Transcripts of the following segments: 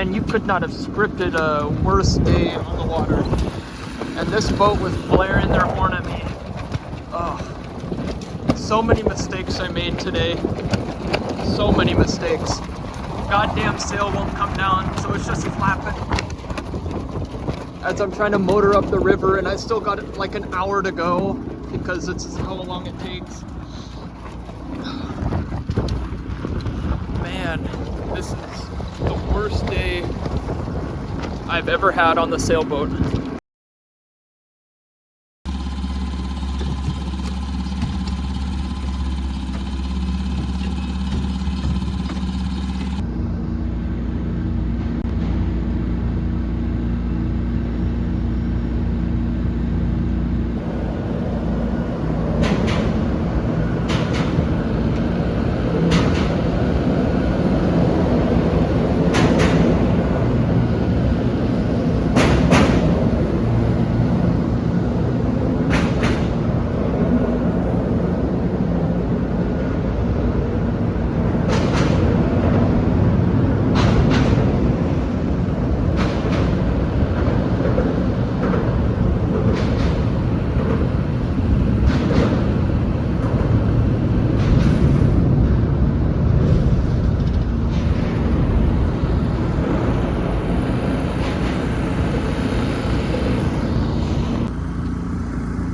Man, you could not have scripted a worse day on the water. And this boat was blaring their horn at me. Oh, so many mistakes I made today. So many mistakes. Goddamn sail won't come down, so it's just flapping. As I'm trying to motor up the river, and I still got like an hour to go because it's how long it takes. Man, this is the worst day I've ever had on the sailboat.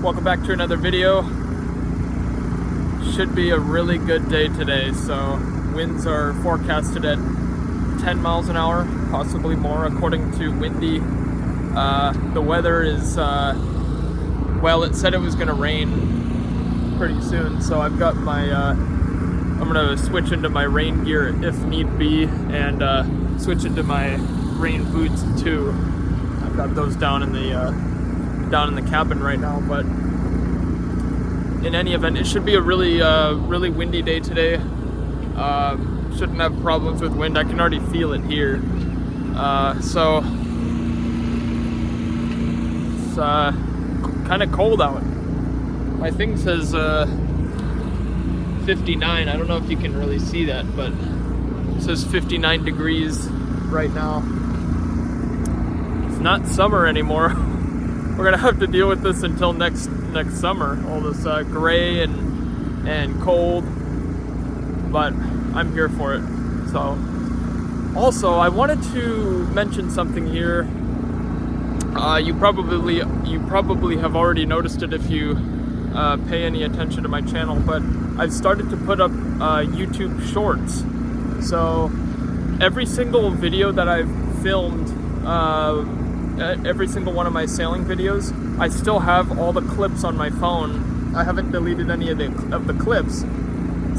Welcome back to another video. Should be a really good day today. So winds are forecasted at 10 miles an hour, possibly more according to Windy. The weather is, well, it said it was gonna rain pretty soon, so I've got my, I'm gonna switch into my rain gear if need be, and switch into my rain boots too. I've got those down in the cabin right now, but in any event, it should be a really windy day today. Shouldn't have problems with wind. I can already feel it here. So it's kind of cold out. My thing says 59. I don't know if you can really see that, but it says 59 degrees right now. It's not summer anymore. We're gonna have to deal with this until next summer. All this gray and cold, but I'm here for it. So, also, I wanted to mention something here. You probably have already noticed it if you pay any attention to my channel, but I've started to put up YouTube Shorts. So every single video that I've filmed, every single one of my sailing videos, I still have all the clips on my phone. I haven't deleted any of the clips.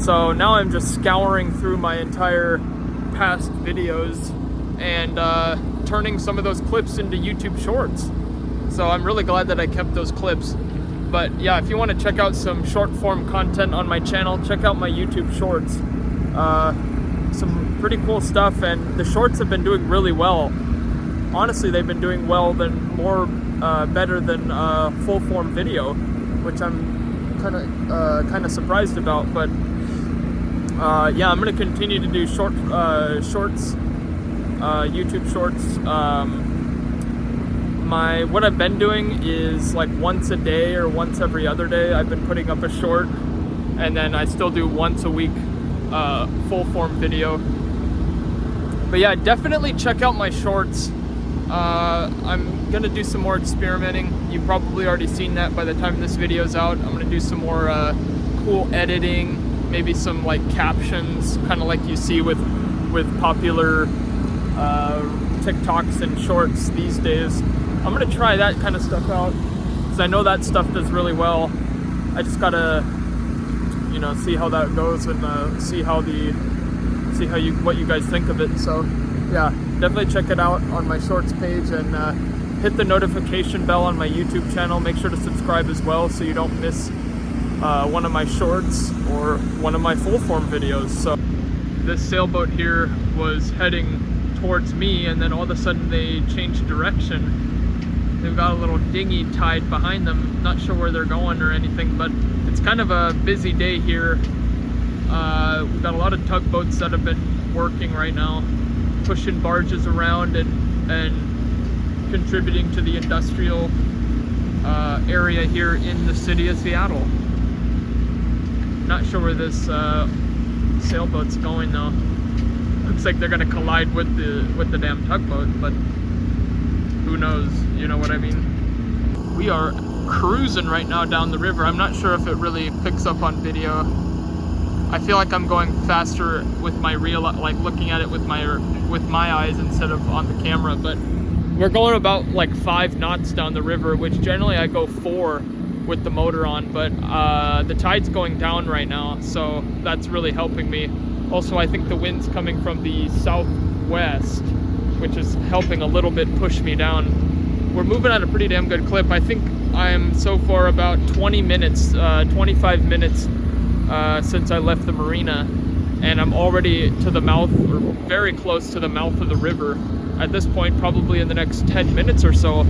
So now I'm just scouring through my entire past videos and turning some of those clips into YouTube Shorts. So I'm really glad that I kept those clips. But yeah, if you want to check out some short form content on my channel, check out my YouTube Shorts. Some pretty cool stuff, and the shorts have been doing really well. Honestly, they've been doing well better than full form video, which I'm kind of surprised about. But yeah, I'm gonna continue to do shorts, YouTube Shorts. What I've been doing is like once a day or once every other day. I've been putting up a short, and then I still do once a week full form video. But yeah, definitely check out my shorts. I'm gonna do some more experimenting. You've probably already seen that by the time this video's out. I'm gonna do some more cool editing, maybe some like captions, kind of like you see with popular TikToks and shorts these days. I'm gonna try that kind of stuff out because I know that stuff does really well. I just gotta, see how that goes and what you guys think of it. So yeah, definitely check it out on my shorts page, and hit the notification bell on my YouTube channel. Make sure to subscribe as well so you don't miss one of my shorts or one of my full form videos. So this sailboat here was heading towards me, and then all of a sudden they changed direction. They've got a little dinghy tied behind them. Not sure where they're going or anything, but it's kind of a busy day here. We've got a lot of tugboats that have been working right now. pushing barges around and contributing to the industrial area here in the city of Seattle. Not sure where this sailboat's going though. Looks like they're gonna collide with the damn tugboat, but who knows? You know what I mean? We are cruising right now down the river. I'm not sure if it really picks up on video. I feel like I'm going faster with my real, like looking at it with my eyes instead of on the camera, but we're going about like 5 knots down the river, which generally I go 4 with the motor on, but the tide's going down right now, so that's really helping me. Also, I think the wind's coming from the southwest, which is helping a little bit push me down. We're moving at a pretty damn good clip. I think I'm so far about 20 minutes, 25 minutes since I left the marina, and I'm already to the mouth, or very close to the mouth of the river. At this point, probably in the next 10 minutes or so,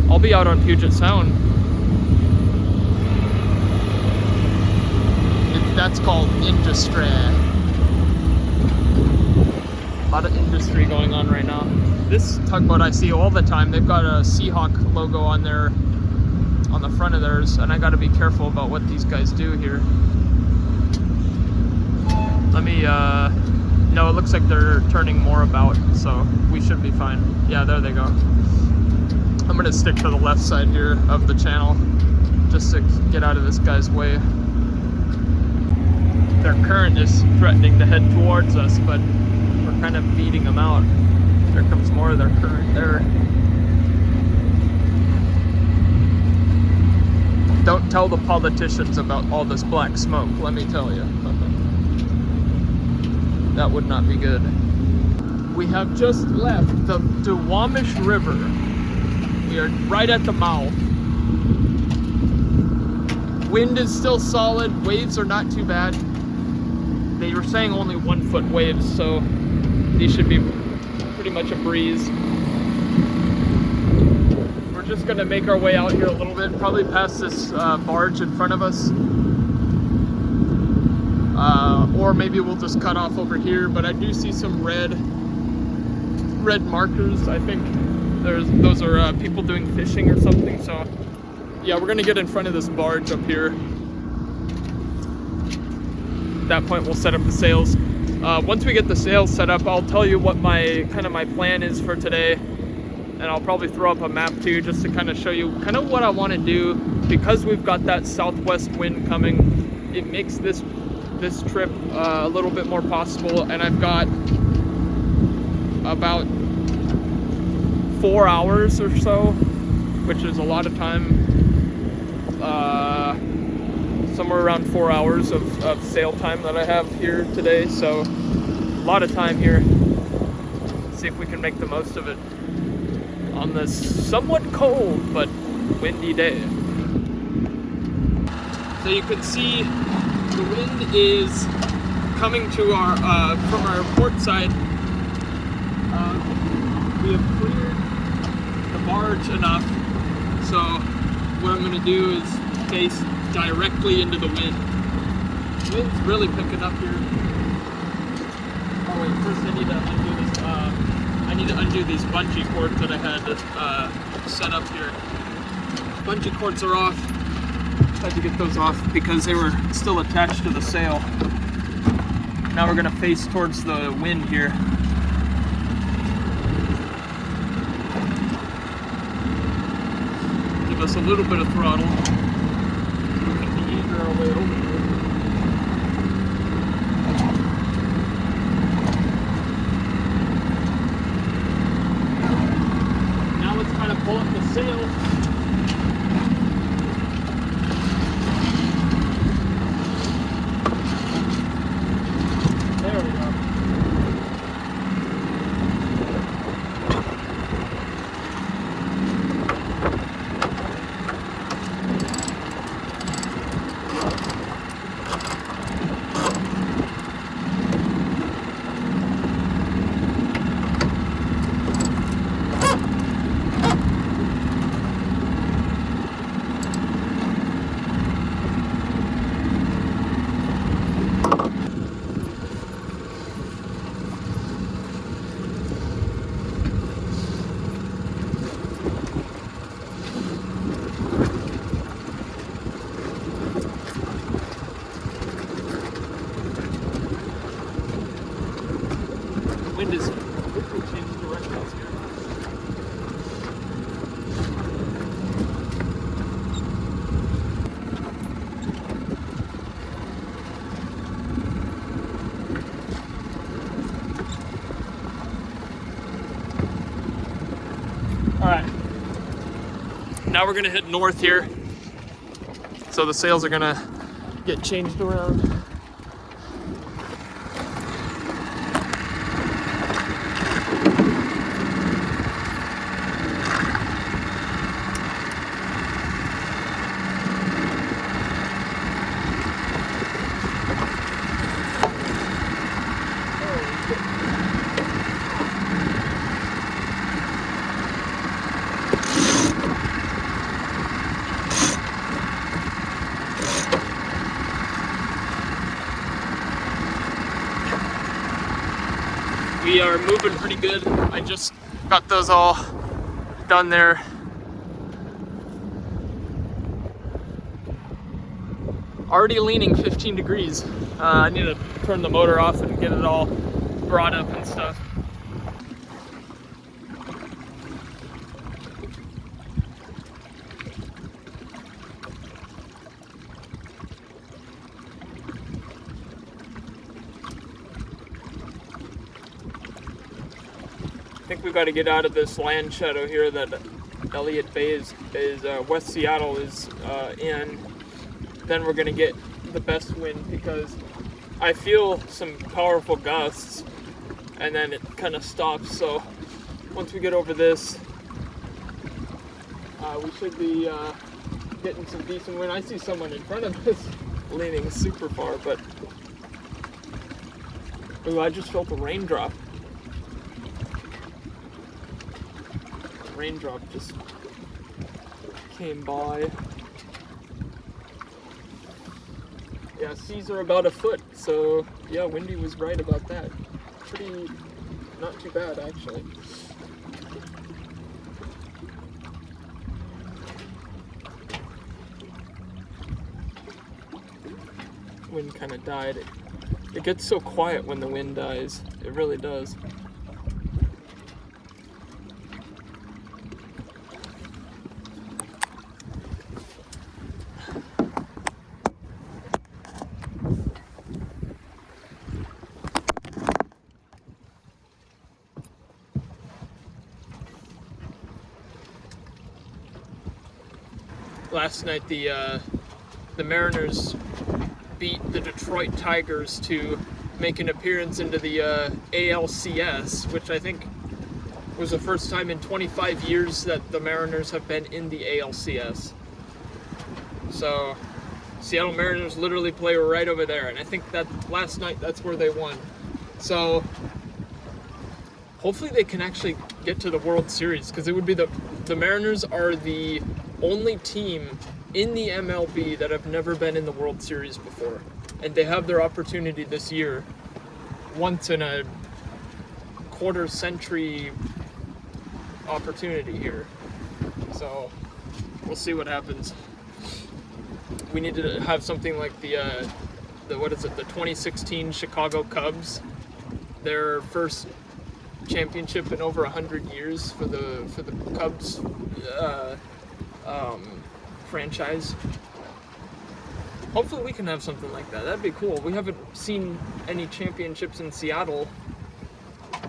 I'll be out on Puget Sound. That's called industry. A lot of industry going on right now. This tugboat I see all the time, they've got a Seahawk logo on there, on the front of theirs, and I gotta be careful about what these guys do here. Let me, no, it looks like they're turning more about, so we should be fine. Yeah, there they go. I'm gonna stick to the left side here of the channel, just to get out of this guy's way. Their current is threatening to head towards us, but we're kind of beating them out. There comes more of their current there. Don't tell the politicians about all this black smoke, let me tell you. That would not be good. We have just left the Duwamish River. We are right at the mouth. Wind is still solid, waves are not too bad. They were saying only 1 foot waves, so these should be pretty much a breeze. We're just gonna make our way out here a little bit, probably past this barge in front of us. Or maybe we'll just cut off over here, but I do see some red markers. I think those are people doing fishing or something, so yeah, we're gonna get in front of this barge up here. At that point, we'll set up the sails. Once we get the sails set up, I'll tell you what my plan is for today, and I'll probably throw up a map too, just to kind of show you kind of what I want to do. Because we've got that southwest wind coming, it makes this trip a little bit more possible, and I've got about 4 hours or so, which is a lot of time. Somewhere around 4 hours of sail time that I have here today, so a lot of time here. Let's see if we can make the most of it on this somewhat cold but windy day. So you can see the wind is coming to our from our port side. We have cleared the barge enough, so what I'm going to do is face directly into the wind. The wind's really picking up here. Oh wait, first I need to undo this. I need to undo these bungee cords that I had set up here. Bungee cords are off. Had to get those off because they were still attached to the sail. Now we're gonna face towards the wind here. Give us a little bit of throttle. We can meander our way over here. Now let's kind of pull up the sail. There we go. All right, now we're gonna head north here. So the sails are gonna get changed around. We are moving pretty good. I just got those all done there. Already leaning 15 degrees. I need to turn the motor off and get it all brought up and stuff. I think we've got to get out of this land shadow here that Elliott Bay is West Seattle is in. Then we're going to get the best wind because I feel some powerful gusts and then it kind of stops. So once we get over this, we should be getting some decent wind. I see someone in front of us leaning super far, but ooh, I just felt a raindrop. Raindrop just came by. Yeah, seas are about a foot, so yeah, Windy was right about that. Pretty, not too bad actually. Wind kind of died. It gets so quiet when the wind dies. It really does. Last night, the Mariners beat the Detroit Tigers to make an appearance into the ALCS, which I think was the first time in 25 years that the Mariners have been in the ALCS. So, Seattle Mariners literally play right over there, and I think that last night that's where they won. So, hopefully they can actually get to the World Series, because it would be the Mariners are the only team in the MLB that have never been in the World Series before. And they have their opportunity this year, once in a quarter century opportunity here. So we'll see what happens. We need to have something like the 2016 Chicago Cubs, their first championship in over 100 years for the Cubs franchise. Hopefully we can have something like that. That'd be cool. We haven't seen any championships in Seattle.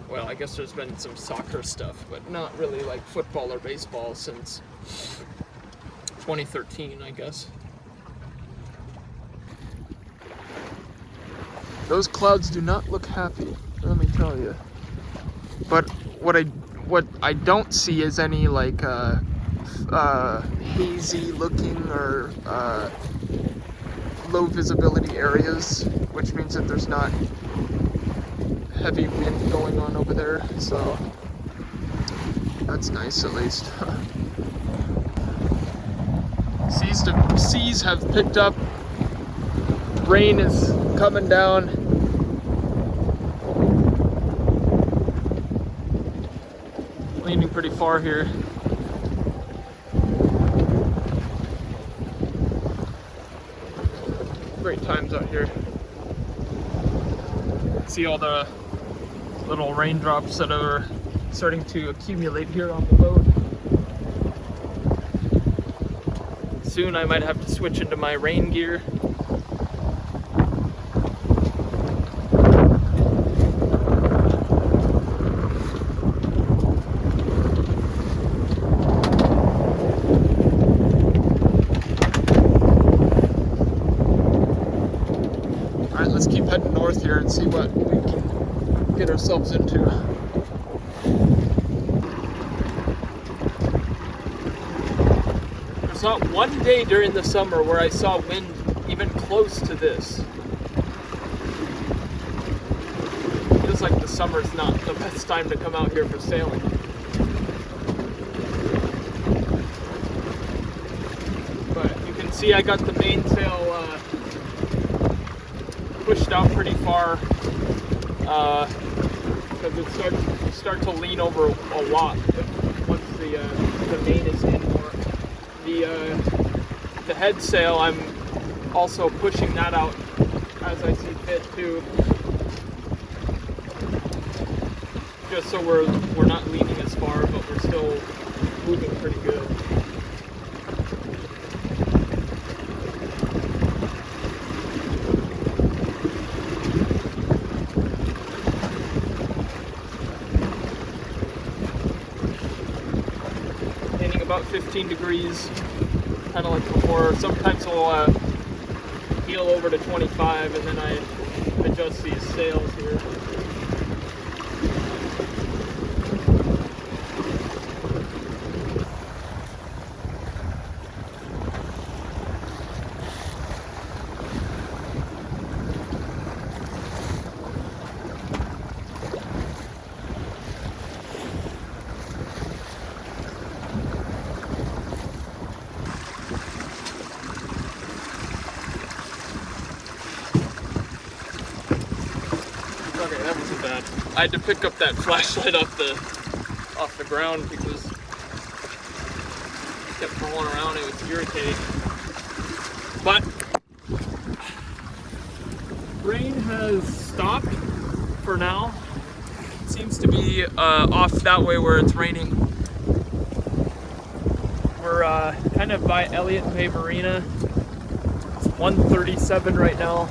Well, I guess there's been some soccer stuff, but not really like football or baseball since 2013, I guess. Those clouds do not look happy, let me tell you. But what I don't see is any like hazy looking or low visibility areas, which means that there's not heavy wind going on over there, so that's nice at least. Seas have picked up, rain is coming down. Leaning pretty far here. Great times out here. See all the little raindrops that are starting to accumulate here on the boat. Soon I might have to switch into my rain gear. north here and see what we can get ourselves into. There's not one day during the summer where I saw wind even close to this. Feels like the summer's not the best time to come out here for sailing. But you can see I got the mainsail pushed out pretty far because it start to lean over a lot once the main is in more. The head sail, I'm also pushing that out as I see fit too, just so we're not leaning as far, but we're still moving pretty good. About 15 degrees, kind of like before. Sometimes we'll heel over to 25 and then I adjust these sails here. Okay, that wasn't bad. I had to pick up that flashlight off the ground because it kept rolling around. It was irritating. But rain has stopped for now. It seems to be off that way where it's raining. We're kind of by Elliott Bay Marina. It's 1:37 right now.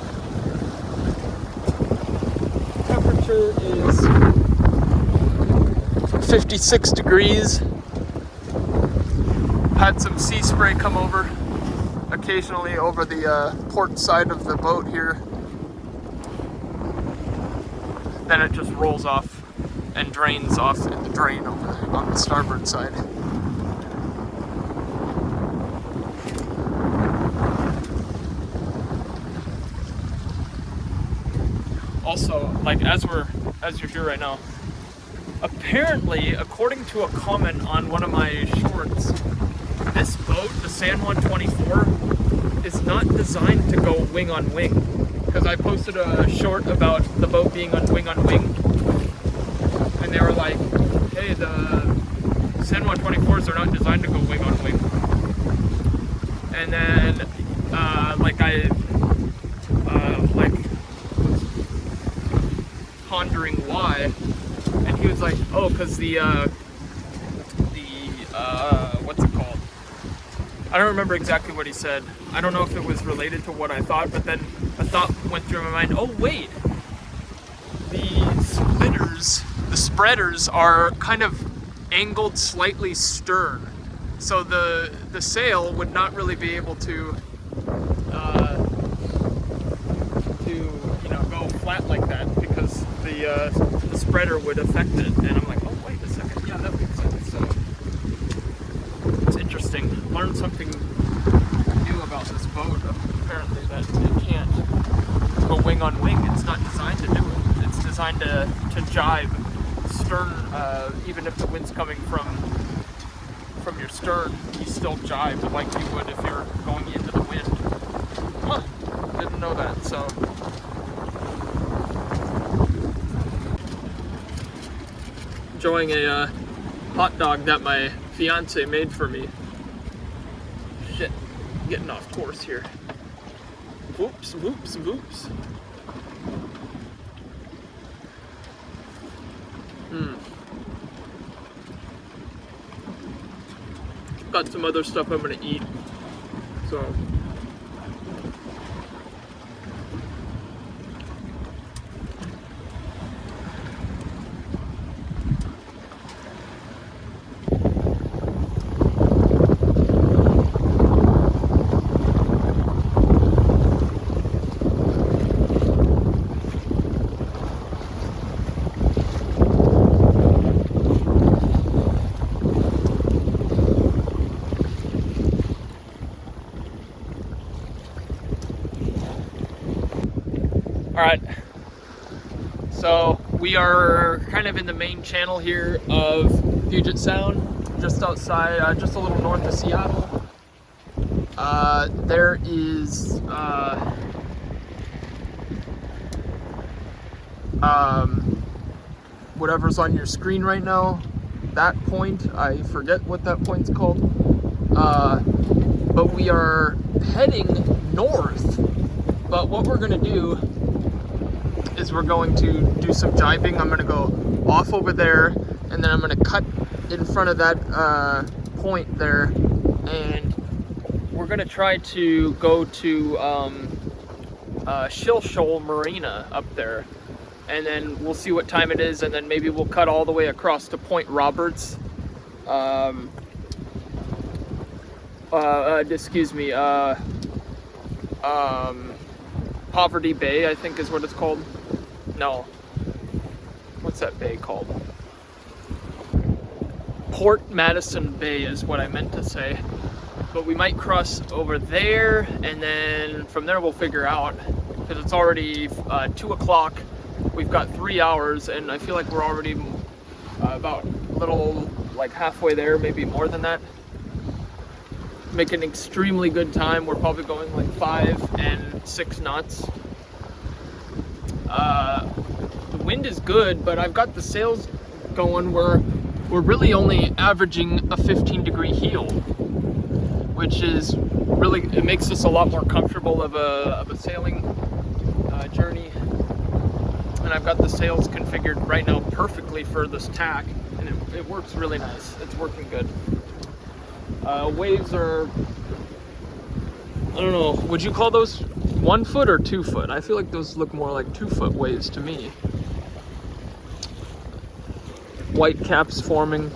Temperature is 56 degrees. Had some sea spray come over occasionally over the port side of the boat here. Then it just rolls off and drains off in the drain on the starboard side. Also, like as you're here right now, apparently, according to a comment on one of my shorts, this boat, the San Juan 24, is not designed to go wing on wing. Because I posted a short about the boat being on wing, and they were like, hey, the San Juan 24s are not designed to go wing on wing. And then, pondering why, and he was like, oh, because the what's it called? I don't remember exactly what he said. I don't know if it was related to what I thought, but then a thought went through my mind, oh wait, the spreaders are kind of angled slightly stern, so the sail would not really be able to go flat like that, because the spreader would affect it. And I'm like, oh wait a second, yeah, that makes sense. So it's interesting. Learned something new about this boat. Apparently that it can't go wing on wing. It's not designed to do it. It's designed to jibe stern. Even if the wind's coming from your stern, you still jibe like you would if you're going into the wind. Huh, didn't know that. So enjoying a hot dog that my fiance made for me. Shit, getting off course here. Whoops, whoops, whoops. Got some other stuff I'm gonna eat, so. All right. So we are kind of in the main channel here of Puget Sound, just outside, just a little north of Seattle. There is whatever's on your screen right now. That point, I forget what that point's called. But we are heading north. But what we're gonna do is we're going to do some jibing. I'm gonna go off over there, and then I'm gonna cut in front of that point there, and we're gonna try to go to Shill Shoal Marina up there, and then we'll see what time it is, and then maybe we'll cut all the way across to Point Roberts. Excuse me, Poverty Bay, I think is what it's called. No, what's that bay called? Port Madison Bay is what I meant to say. But we might cross over there, and then from there we'll figure out, because it's already 2 o'clock. We've got 3 hours, and I feel like we're already about a little, like halfway there, maybe more than that. Making extremely good time. We're probably going like 5 and 6 knots. The wind is good, but I've got the sails going where we're really only averaging a 15-degree heel, which is really, it makes us a lot more comfortable of a sailing journey. And I've got the sails configured right now perfectly for this tack, and it works really nice. It's working good. Waves are, I don't know, would you call those 1 foot or 2 foot? I feel like those look more like 2 foot waves to me. White caps forming.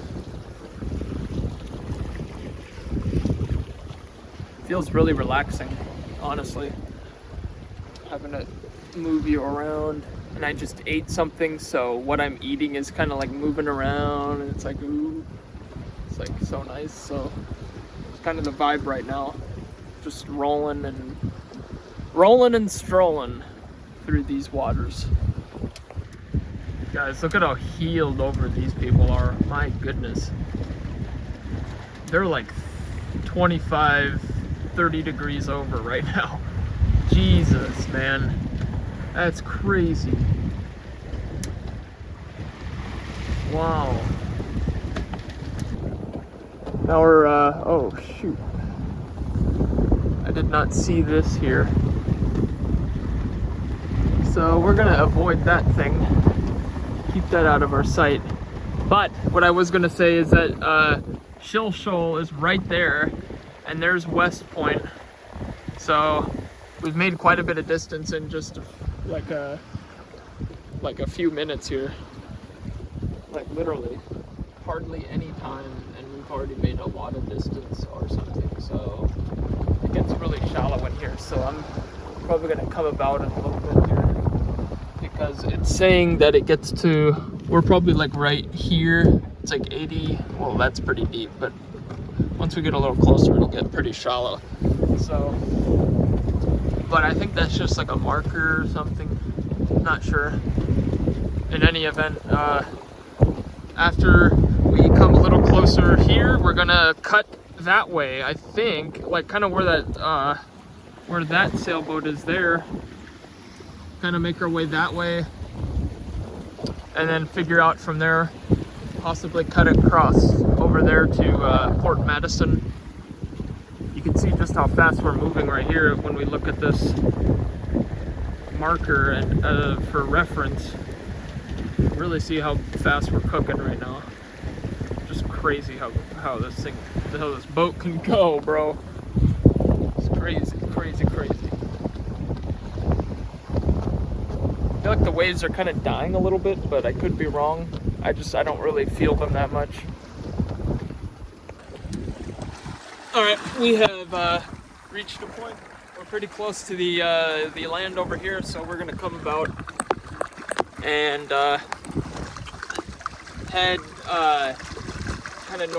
Feels really relaxing, honestly. Having to move you around, and I just ate something, so what I'm eating is kind of like moving around, and it's like, ooh, it's like so nice. So it's kind of the vibe right now, just rolling and strolling through these waters. Guys, look at how healed over these people are. My goodness, they're like 25, 30 degrees over right now. Jesus, man, that's crazy. Wow. Now we're oh shoot, I did not see this here, so we're gonna avoid that thing, keep that out of our sight. But what I was gonna say is that Shill Shoal is right there, and there's West Point. So we've made quite a bit of distance in just like a few minutes here. Like literally, hardly any time, and we've already made a lot of distance or something. So it gets really shallow in here. So I'm probably gonna come about in a little bit here, because it's saying that it gets to, we're probably like right here. It's like 80. Well, that's pretty deep, but once we get a little closer, it'll get pretty shallow. So, but I think that's just like a marker or something. Not sure. In any event, after we come a little closer here, we're gonna cut that way. I think, like kind of where that sailboat is there. Kind of make our way that way, and then figure out from there, possibly cut it across over there to Port Madison. You can see just how fast we're moving right here when we look at this marker, and for reference, really see how fast we're cooking right now. Just crazy how this boat can go, bro. It's crazy. I feel like the waves are kind of dying a little bit, but I could be wrong. I don't really feel them that much. All right, we have reached a point. We're pretty close to the land over here, so we're gonna come about and head kind of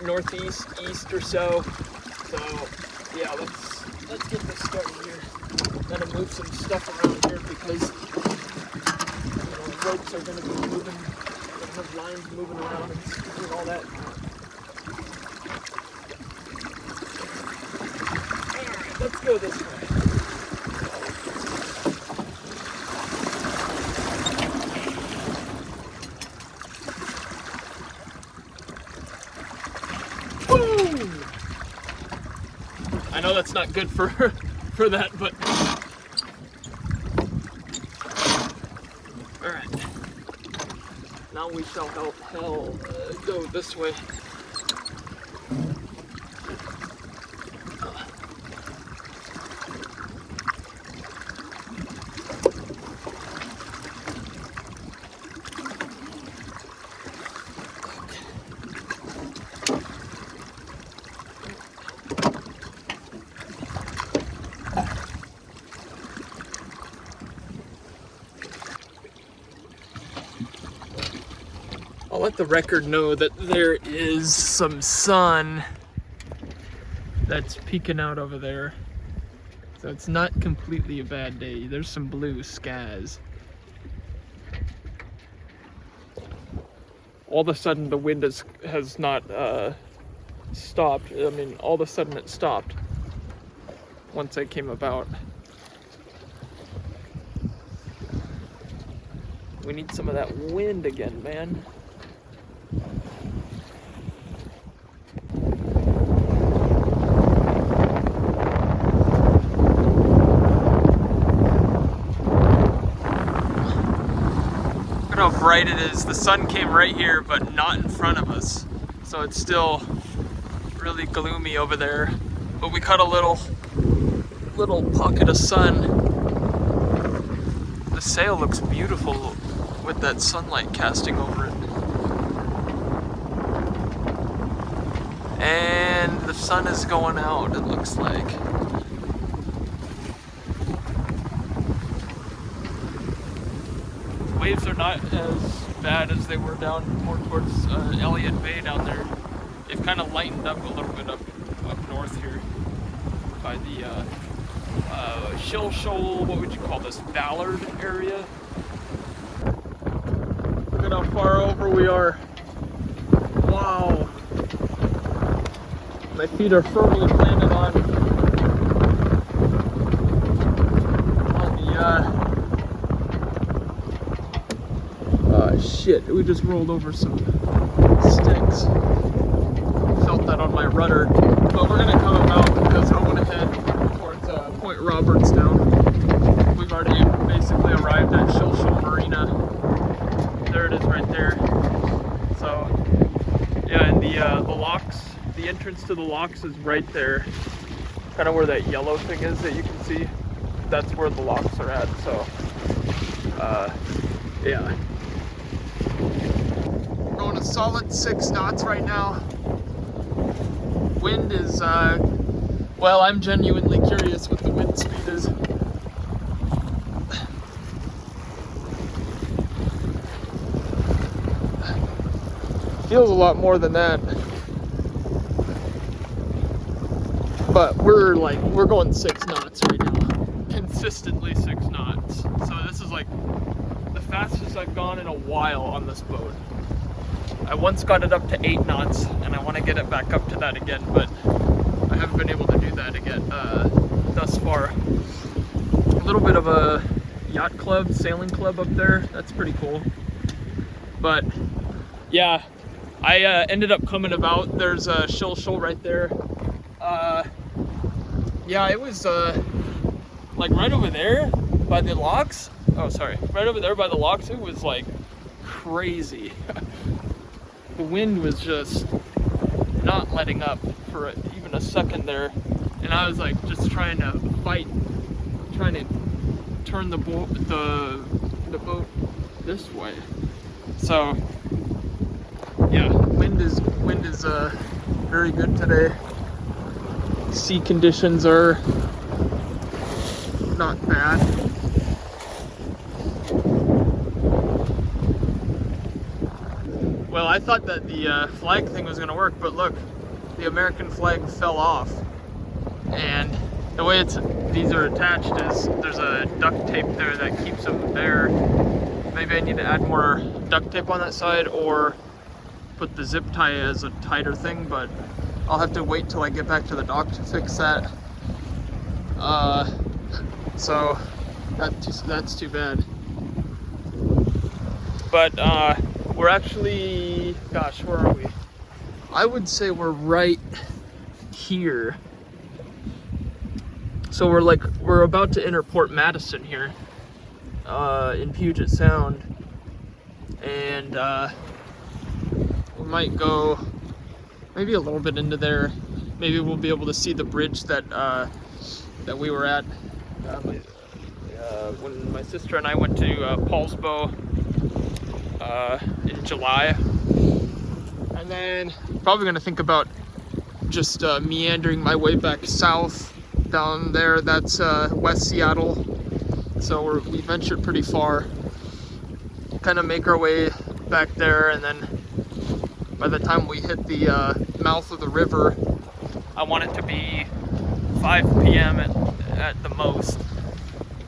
northeast, east or so. So yeah, let's get this started here. Gotta move some stuff around here because ropes are gonna be moving, gonna have lines moving around and all that. Alright, let's go this way. Boom! I know that's not good for that, but all right. Now we shall go this way. I'll let the record know that there is some sun that's peeking out over there. So it's not completely a bad day. There's some blue skies. All of a sudden the wind has not stopped. I mean, all of a sudden it stopped once I came about. We need some of that wind again, man. Look how bright it is. The sun came right here, but not in front of us. So it's still really gloomy over there. But we caught a little pocket of sun. The sail looks beautiful with that sunlight casting over it. And the sun is going out, it looks like. Waves are not as bad as they were down more towards Elliott Bay down there. They've kind of lightened up a little bit up north here by the Shill Shoal, what would you call this, Ballard area. Look at how far over we are. Wow. My feet are firmly planted on the shit, we just rolled over some sticks. Felt that on my rudder. But we're gonna come about because I want to head towards Point Roberts now. We've already basically arrived at Shill Shoal Marina. There it is right there. So yeah, and the locks, the entrance to the locks is right there. Kind of where that yellow thing is that you can see. That's where the locks are at. So yeah. We're going a solid 6 knots right now. Wind is, well, I'm genuinely curious what the wind speed is. Feels a lot more than that. But we're going 6 knots right now. Consistently 6 knots. So this is like the fastest I've gone in a while on this boat. I once got it up to 8 knots, and I want to get it back up to that again, but I haven't been able to do that again thus far. A little bit of a yacht club, sailing club up there. That's pretty cool. But yeah, I ended up coming about. There's a Shill Shoal right there. Yeah, it was like right over there by the locks. Oh, sorry, right over there by the locks. It was like crazy. The wind was just not letting up for even a second there, and I was like just trying to fight, trying to turn the boat this way. So yeah, wind is very good today. Sea conditions are not bad. Well, I thought that the flag thing was going to work, but look, the American flag fell off, and the way these are attached is there's a duct tape there that keeps them there. Maybe I need to add more duct tape on that side or put the zip tie as a tighter thing, but I'll have to wait till I get back to the dock to fix that. So that's too bad. But we're actually, gosh, where are we? I would say we're right here. So we're about to enter Port Madison here, in Puget Sound, and we might go maybe a little bit into there. Maybe we'll be able to see the bridge that we were at when my sister and I went to Paulsbo in July. And then probably gonna think about just meandering my way back south down there. That's West Seattle. So we ventured pretty far. Kind of make our way back there, and then by the time we hit the mouth of the river, I want it to be 5 p.m. at the most,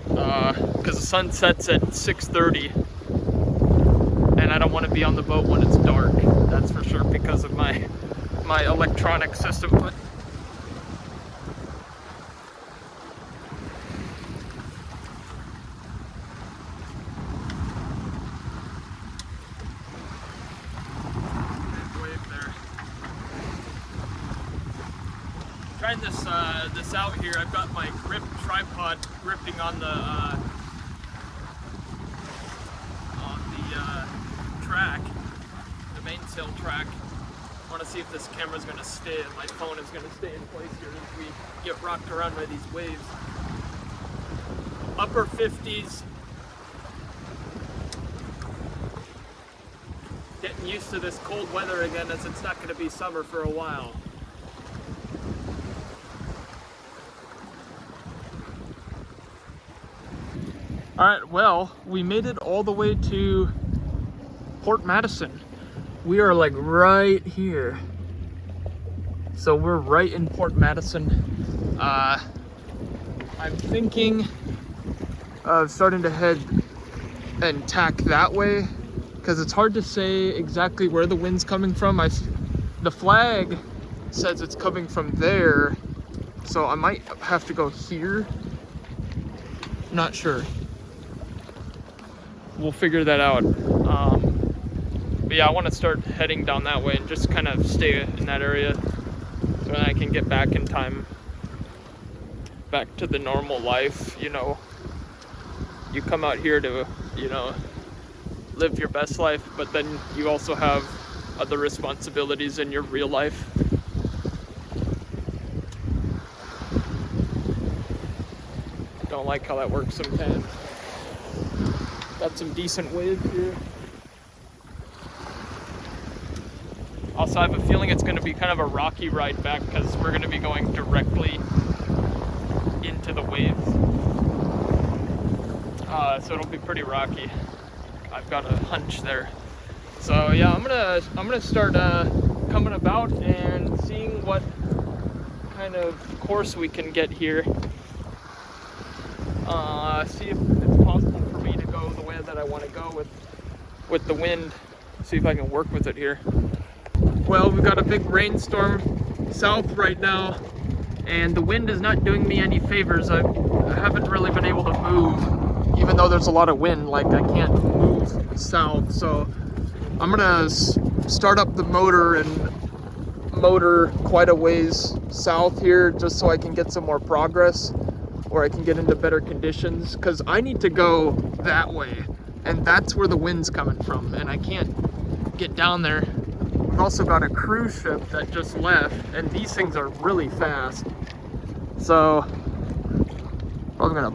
because the sun sets at 6:30, and I don't want to be on the boat when it's dark. That's for sure, because of my electronic system. But trying this out here. I've got my grip tripod gripping on the track, the mainsail track. I want to see if this camera's going to stay, and my phone is going to stay in place here as we get rocked around by these waves. Upper 50s. Getting used to this cold weather again, as it's not going to be summer for a while. Alright, well, we made it all the way to Port Madison. We are like right here. So we're right in Port Madison. I'm thinking of starting to head and tack that way, because it's hard to say exactly where the wind's coming from. The flag says it's coming from there, so I might have to go here. Not sure. We'll figure that out. But yeah, I want to start heading down that way and just kind of stay in that area so that I can get back in time, back to the normal life. You know, you come out here to, you know, live your best life, but then you also have other responsibilities in your real life. Don't like how that works sometimes. Got some decent waves here. Also, I have a feeling it's going to be kind of a rocky ride back, because we're going to be going directly into the waves. So it'll be pretty rocky. I've got a hunch there. So yeah, I'm gonna start coming about and seeing what kind of course we can get here. See if it's possible for me to go the way that I want to go with the wind. See if I can work with it here. Well, we've got a big rainstorm south right now, and the wind is not doing me any favors. I haven't really been able to move, even though there's a lot of wind. Like, I can't move south, so I'm gonna start up the motor and motor quite a ways south here, just so I can get some more progress, or I can get into better conditions, because I need to go that way, and that's where the wind's coming from, and I can't get down there. We've also got a cruise ship that just left, and these things are really fast. So I'm gonna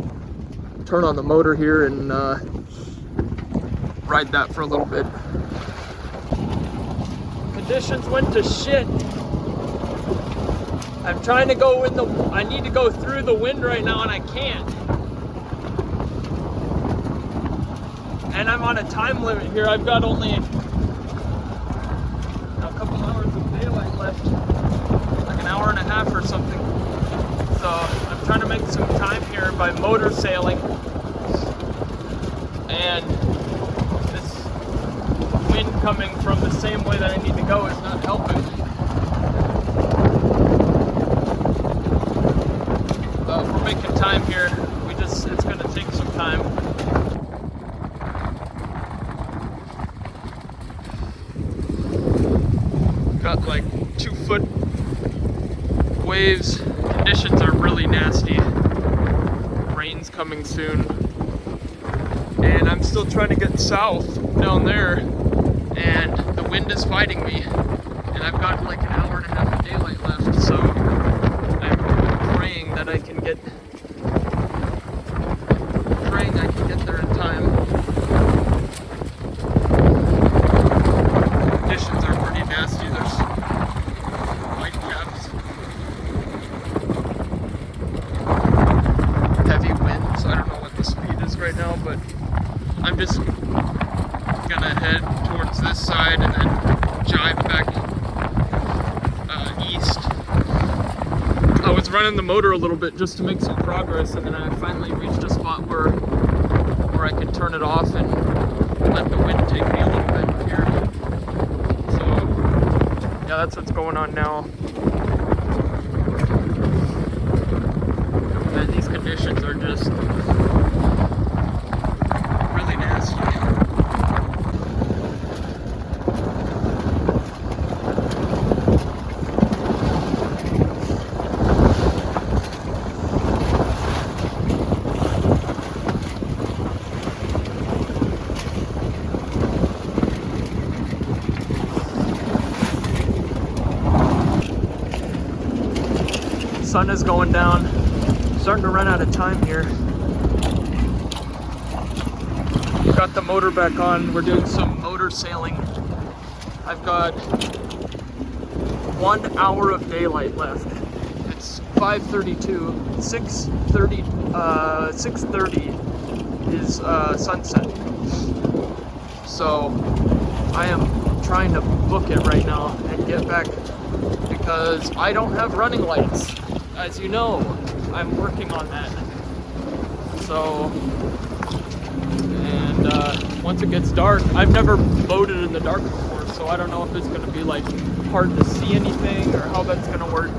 turn on the motor here and ride that for a little bit. Conditions went to shit. I'm trying to go I need to go through the wind right now, and I can't. And I'm on a time limit here. I've got only a couple hours of daylight left, like an hour and a half or something. So I'm trying to make by motor sailing, and this wind coming from the same way that I need to go is not helping. We're making time here. It's going to take some time. Got like 2-foot waves. Conditions are really nasty. Rain's coming soon. And I'm still trying to get south down there, and the wind is fighting me. And I've got like an hour and a half of daylight left, so I'm praying that I can get there in time. Conditions are pretty nasty. There's white caps, heavy winds. I don't know what the speed is right now, but I'm just gonna head towards this side and then jive back east. I was running the motor a little bit just to make some progress, and then I finally reached a spot where I can turn it off and let the wind take me a little bit here. So yeah, that's what's going on now. And these conditions are just really nasty. Sun is going down. Starting to run out of time here. Got the motor back on. We're doing some motor sailing. I've got 1 hour of daylight left. It's 5:32. 6:30 is sunset. So I am trying to book it right now and get back, because I don't have running lights. As you know, I'm working on that. So, and once it gets dark, I've never boated in the dark before, so I don't know if it's going to be like hard to see anything or how that's going to work.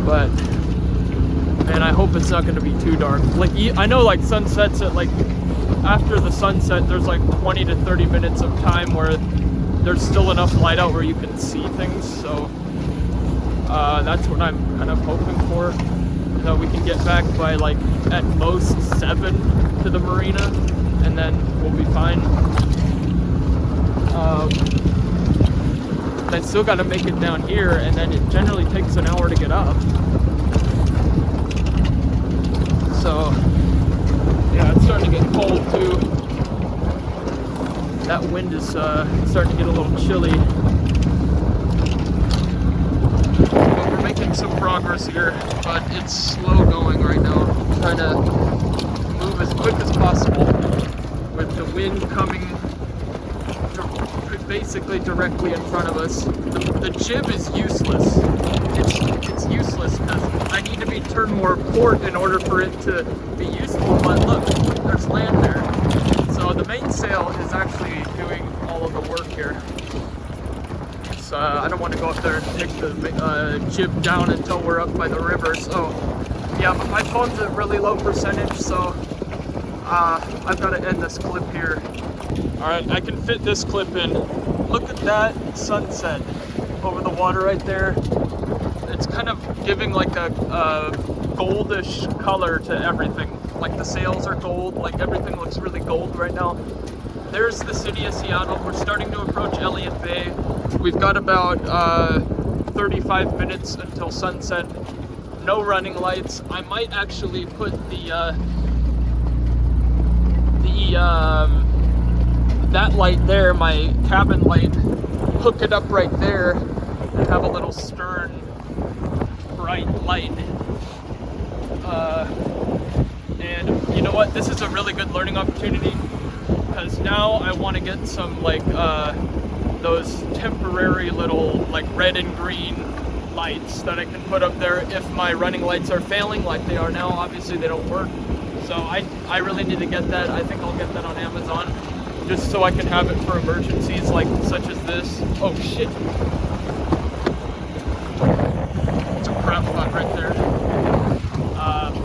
But man, I hope it's not going to be too dark. Like, I know like sunsets at like, after the sunset, there's like 20 to 30 minutes of time where there's still enough light out where you can see things, so that's what I'm kind of hoping for, that we can get back by like at most 7 to the marina, and then we'll be fine. I still got to make it down here, and then it generally takes an hour to get up. So yeah, it's starting to get cold too. That wind is starting to get a little chilly. But we're making some progress here, but it's slow going right now. I'm trying to move as quick as possible with the wind coming basically directly in front of us. The jib is useless. It's useless because I need to be turned more port in order for it to be useful. But look, there's land there. So the mainsail is actually doing all of the work here. So I don't want to go up there and take the jib down until we're up by the river. So yeah, my phone's at really low percentage, so I've got to end this clip here. Alright, I can fit this clip in. Look at that sunset over the water right there. It's kind of giving like a goldish color to everything. Like the sails are gold, like everything looks really gold right now. There's the city of Seattle. We're starting to approach Elliott Bay. We've got about 35 minutes until sunset. No running lights. I might actually put that light there, my cabin light, hook it up right there and have a little stern bright light. And you know what? This is a really good learning opportunity, because now I want to get some like those temporary little like red and green lights that I can put up there if my running lights are failing like they are now. Obviously they don't work. So I really need to get that. I think I'll get that on Amazon just so I can have it for emergencies like such as this. Oh shit. It's a crap pot right there.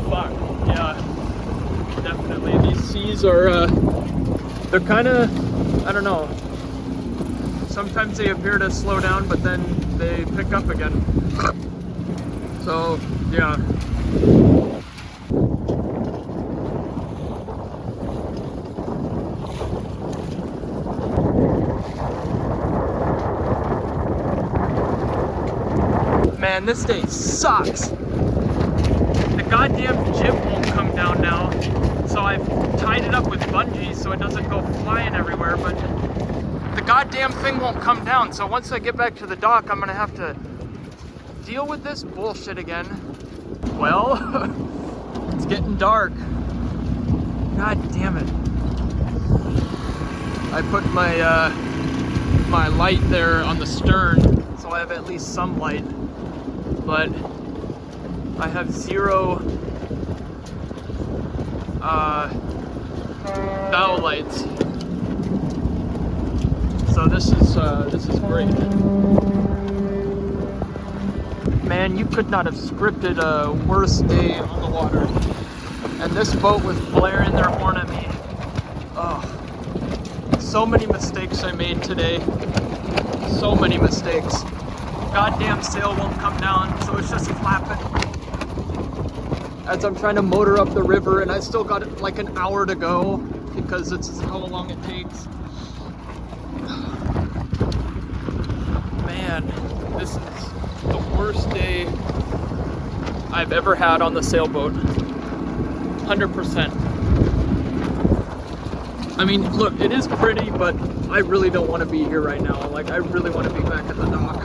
Fuck. Yeah. Definitely. These seas are, they're kind of, I don't know. Sometimes they appear to slow down, but then they pick up again. So, yeah. Man, this day sucks. The goddamn jib won't come down now. So I've tied it up with bungees so it doesn't go flying everywhere, but the goddamn thing won't come down. So once I get back to the dock, I'm gonna have to deal with this bullshit again. Well, it's getting dark. God damn it. I put my my light there on the stern, so I have at least some light. But I have zero bow lights. So this is great. Man, you could not have scripted a worse day on the water. And this boat was blaring their horn at me. Oh, so many mistakes I made today. So many mistakes. Goddamn sail won't come down, so it's just flapping. As I'm trying to motor up the river, and I still got like an hour to go because it's how long it takes. Man, this is the worst day I've ever had on the sailboat. 100%. I mean, look, it is pretty, but I really don't want to be here right now. Like, I really want to be back at the dock.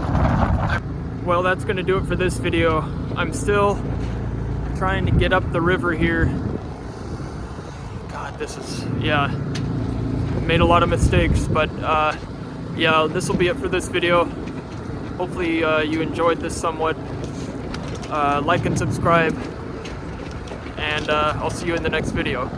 Well, that's going to do it for this video. I'm still trying to get up the river here. God, this is, yeah, made a lot of mistakes, but yeah, this will be it for this video. Hopefully you enjoyed this somewhat. Like and subscribe, and I'll see you in the next video.